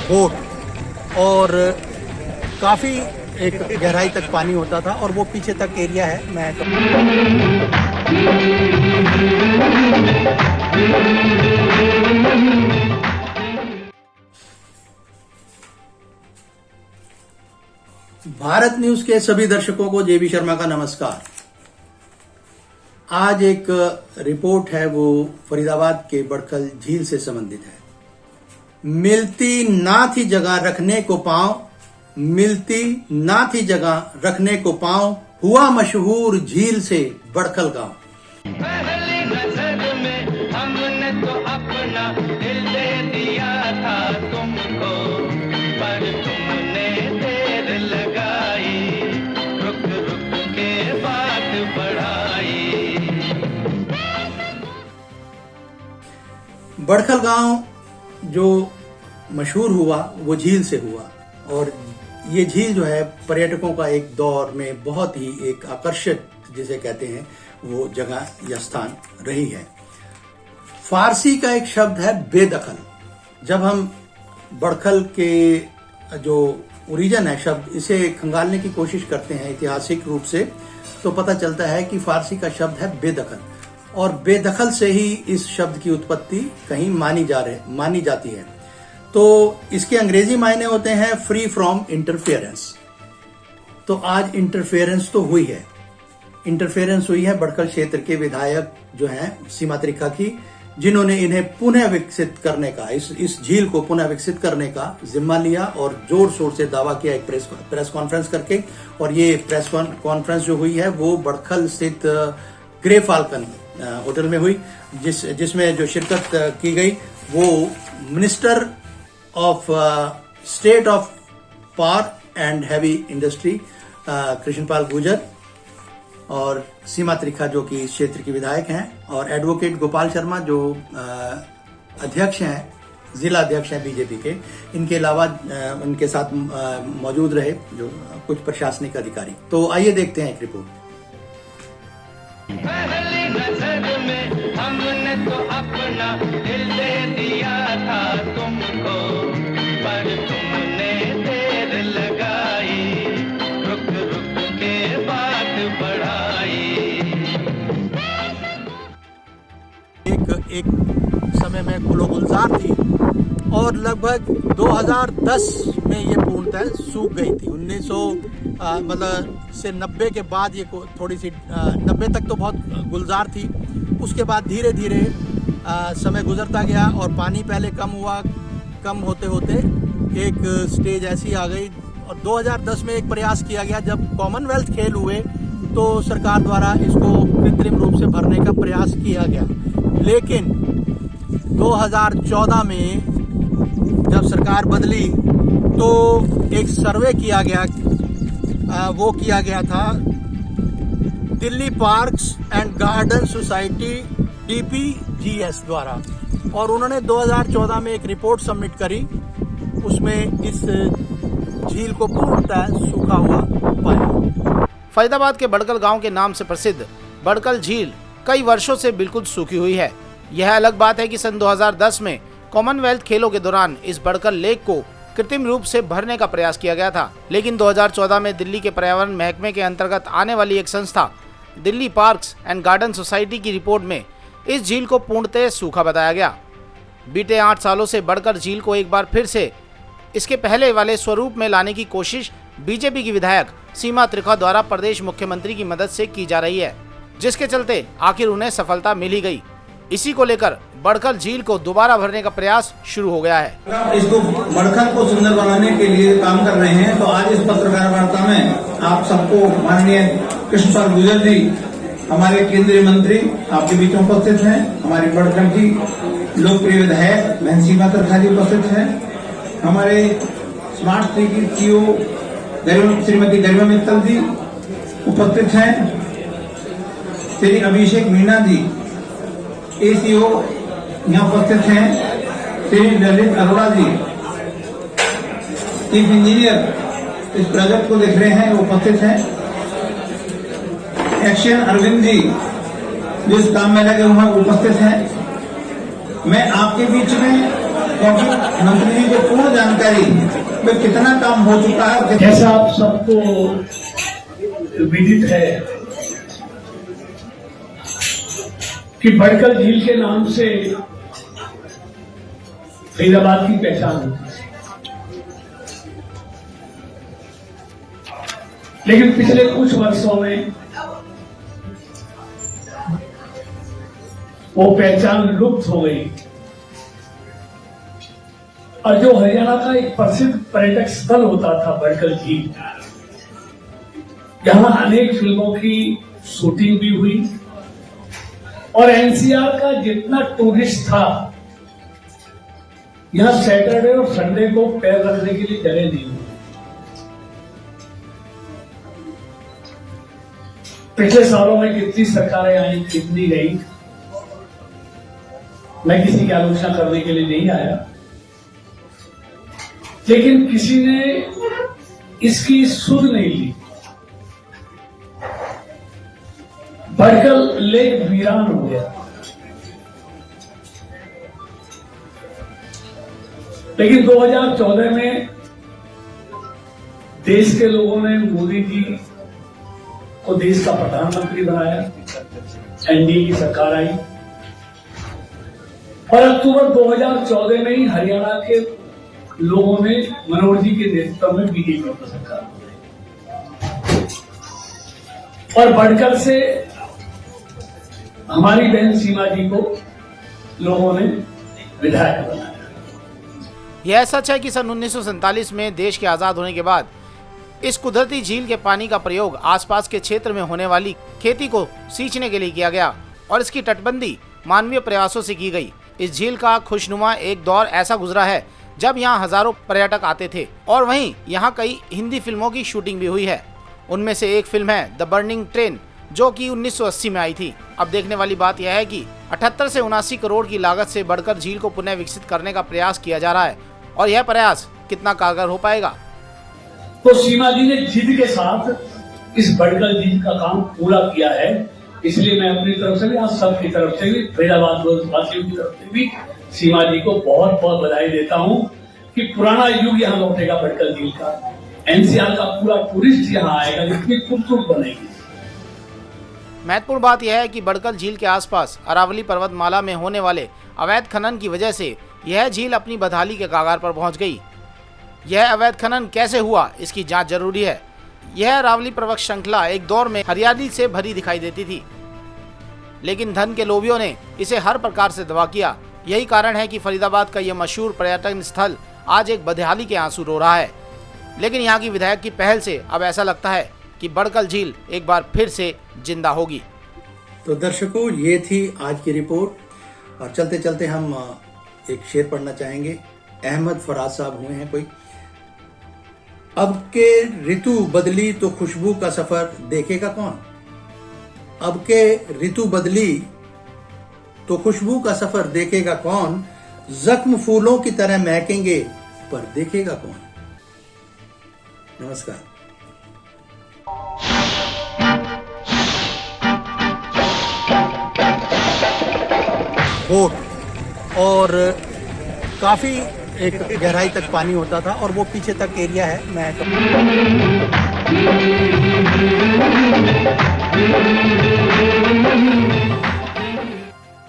Boat और काफ़ी एक गहराई तक पानी होता था और वो पीछे तक एरिया है। मैं भारत न्यूज के सभी दर्शकों को जेबी शर्मा का नमस्कार। आज एक रिपोर्ट है, वो फरीदाबाद के बड़खल झील से संबंधित है। मिलती ना थी जगह रखने को पांव, मिलती ना थी जगह रखने को पांव, हुआ मशहूर झील से बड़खल गांव। पहली नजर में हमने तो अपना दिल दे दिया था तुमको, पर तुमने देर लगाई, रुक रुक के बात बढ़ाई। बड़खल गांव जो मशहूर हुआ वो झील से हुआ, और ये झील जो है पर्यटकों का एक दौर में बहुत ही एक आकर्षक जिसे कहते हैं वो जगह या स्थान रही है। फारसी का एक शब्द है बेदखल। जब हम बड़खल के जो ओरिजिन है शब्द, इसे खंगालने की कोशिश करते हैं ऐतिहासिक रूप से, तो पता चलता है कि फारसी का शब्द है बेदखल, और बेदखल से ही इस शब्द की उत्पत्ति कहीं मानी जाती है। तो इसके अंग्रेजी मायने होते हैं फ्री फ्रॉम इंटरफेरेंस। तो आज इंटरफेरेंस तो हुई है, इंटरफेरेंस हुई है बड़खल क्षेत्र के विधायक जो हैं सीमा त्रिखा की, जिन्होंने इन्हें पुनः विकसित करने का, इस झील को पुनः विकसित करने का जिम्मा लिया और जोर शोर से दावा किया एक प्रेस कॉन्फ्रेंस करके। और ये प्रेस कॉन्फ्रेंस जो हुई है वो बड़खल स्थित ग्रे फाल्कन होटल में हुई, जिसमें जो शिरकत की गई वो minister of state of power and heavy industry Krishanpal Gurjar और सीमा त्रिखा जो कि इस क्षेत्र के विधायक हैं, और एडवोकेट गोपाल शर्मा जो अध्यक्ष हैं, जिला अध्यक्ष हैं बीजेपी के। इनके अलावा उनके साथ मौजूद रहे जो कुछ प्रशासनिक अधिकारी। तो आइए देखते हैं एक रिपोर्ट। पहली नजर में हमने तो अपना दिल दे दिया था तुमको, पर तुमने देर लगाई, रुक रुक के बात बढ़ाई। एक समय में कुलो गुलजार थी और लगभग 2010 में ये पूर्णतः सूख गई थी। 90 के बाद ये थोड़ी सी 90 तक तो बहुत गुलजार थी। उसके बाद धीरे धीरे समय गुजरता गया और पानी पहले कम होते होते एक स्टेज ऐसी आ गई, और 2010 में एक प्रयास किया गया जब कॉमनवेल्थ खेल हुए तो सरकार द्वारा इसको कृत्रिम रूप से भरने का प्रयास किया गया। लेकिन 2014 में जब सरकार बदली तो एक सर्वे किया गया, वो किया गया था Delhi parks and garden society DPGS द्वारा, और उन्होंने 2014 में एक रिपोर्ट सबमिट करी। उसमें इस झील को पूर्णतः सूखा हुआ पाया। फरीदाबाद के बड़खल गांव के नाम से प्रसिद्ध बड़खल झील कई वर्षों से बिल्कुल सूखी हुई है। यह अलग बात है कि सन 2010 में कॉमनवेल्थ खेलों के दौरान इस बड़खल लेक को कृत्रिम रूप से भरने का प्रयास किया गया था, लेकिन 2014 में दिल्ली के पर्यावरण महकमे के अंतर्गत आने वाली एक संस्था Delhi parks and garden society की रिपोर्ट में इस झील को पूर्णतः सूखा बताया गया। बीते 8 सालों से बड़खल झील को एक बार फिर से इसके पहले वाले स्वरूप में लाने की कोशिश बीजेपी की विधायक सीमा त्रिखा द्वारा प्रदेश मुख्यमंत्री की मदद से की जा रही है, जिसके चलते आखिर उन्हें सफलता मिल ही गई। इसी को लेकर बड़खल झील को दोबारा भरने का प्रयास शुरू हो गया है। इसको बड़खल को सुंदर बनाने के लिए काम कर रहे हैं। तो आज इस पत्रकार वार्ता में आप सबको माननीय कृष्णपाल गुर्जर जी, हमारे केंद्रीय मंत्री आपके बीच में उपस्थित हैं, हमारी बड़खल की लोकप्रिय विधायक बहन सीमा त्रिखा जी उपस्थित हैं, हमारे स्मार्ट सिटी की CEO श्रीमती गरिमा मित्तल जी उपस्थित हैं, श्री अभिषेक मीणा जी ACO यहाँ उपस्थित हैं, श्री ललित अरोड़ा जी चीफ इंजीनियर इस प्रोजेक्ट को देख रहे हैं, उपस्थित हैं, एक्शन अरविंद जी जो इस काम में लगे हुए उपस्थित हैं। मैं आपके बीच में क्योंकि मंत्री जी को पूर्ण जानकारी में कितना काम हो चुका है। जैसा आप सबको विदित है कि बड़कल झील के नाम से फरीदाबाद की पहचान होती है, लेकिन पिछले कुछ वर्षों में वो पहचान लुप्त हो गई और जो हरियाणा का एक प्रसिद्ध पर्यटक स्थल होता था बड़कल झील, जहां अनेक फिल्मों की शूटिंग भी हुई और एनसीआर का जितना टूरिस्ट था, यहां सैटरडे और संडे को पैर रखने के लिए जगह नहीं हुई। पिछले सालों में कितनी सरकारें आई, कितनी गई, मैं किसी की आलोचना करने के लिए नहीं आया, लेकिन किसी ने इसकी सुध नहीं ली। बड़कल लेक वीरान हो गया, लेकिन 2014 में देश के लोगों ने मोदी जी को देश का प्रधानमंत्री बनाया, एनडीए की सरकार आई और अक्टूबर 2014 में ही हरियाणा के लोगों ने मनोहर जी के नेतृत्व में बीजेपी की सरकार बनाई और बड़कल से हमारी बहन सीमा जी को लोगों ने विधायक बनाया। यह सच है कि सन 1947 में देश के आजाद होने के बाद इस कुदरती झील के पानी का प्रयोग आसपास के क्षेत्र में होने वाली खेती को सींचने के लिए किया गया और इसकी तटबंदी मानवीय प्रयासों से की गई। इस झील का खुशनुमा एक दौर ऐसा गुजरा है जब यहाँ हजारों पर्यटक आते थे और वहीं यहाँ कई हिंदी फिल्मों की शूटिंग भी हुई है। उनमें से एक फिल्म है द बर्निंग ट्रेन, जो कि 1980 में आई थी। अब देखने वाली बात यह है कि 78 से 79 करोड़ की लागत से बड़कल झील को पुनः विकसित करने का प्रयास किया जा रहा है और यह प्रयास कितना कारगर हो पाएगा। तो सीमा जी ने जिद के साथ इस बड़कल झील का काम पूरा किया है, इसलिए मैं अपनी तरफ से भी, आप सबकी तरफ से भी, फरीदाबाद वासियों की तरफ से भी सीमा जी को बहुत बहुत बधाई देता हूं कि पुराना युग यहाँ लौटेगा बड़कल झील का। एनसीआर का पूरा टूरिस्ट यहाँ आएगा, जितनी खूबसूरत बनेगी। महत्वपूर्ण बात यह है कि बड़कल झील के आसपास अरावली पर्वतमाला में होने वाले अवैध खनन की वजह से यह झील अपनी बदहाली के कगार पर पहुंच गई। यह अवैध खनन कैसे हुआ, इसकी जांच जरूरी है। यह अरावली पर्वत श्रृंखला एक दौर में हरियाली से भरी दिखाई देती थी, लेकिन धन के लोभियों ने इसे हर प्रकार से दबा किया। यही कारण है कि फरीदाबाद का यह मशहूर पर्यटन स्थल आज एक बदहाली के आंसू रो रहा है। लेकिन यहाँ की विधायक की पहल से अब ऐसा लगता है कि बड़कल झील एक बार फिर से जिंदा होगी। तो दर्शकों, ये थी आज की रिपोर्ट और चलते चलते हम एक शेर पढ़ना चाहेंगे। अहमद फराज साहब हुए हैं कोई। अब के ऋतु बदली तो खुशबू का सफर देखेगा कौन। अब के ऋतु बदली तो खुशबू का सफर देखेगा कौन। जख्म फूलों की तरह महकेंगे पर देखेगा कौन। नमस्कार। बोट और काफी एक गहराई तक पानी होता था और वो पीछे तक एरिया है। मैं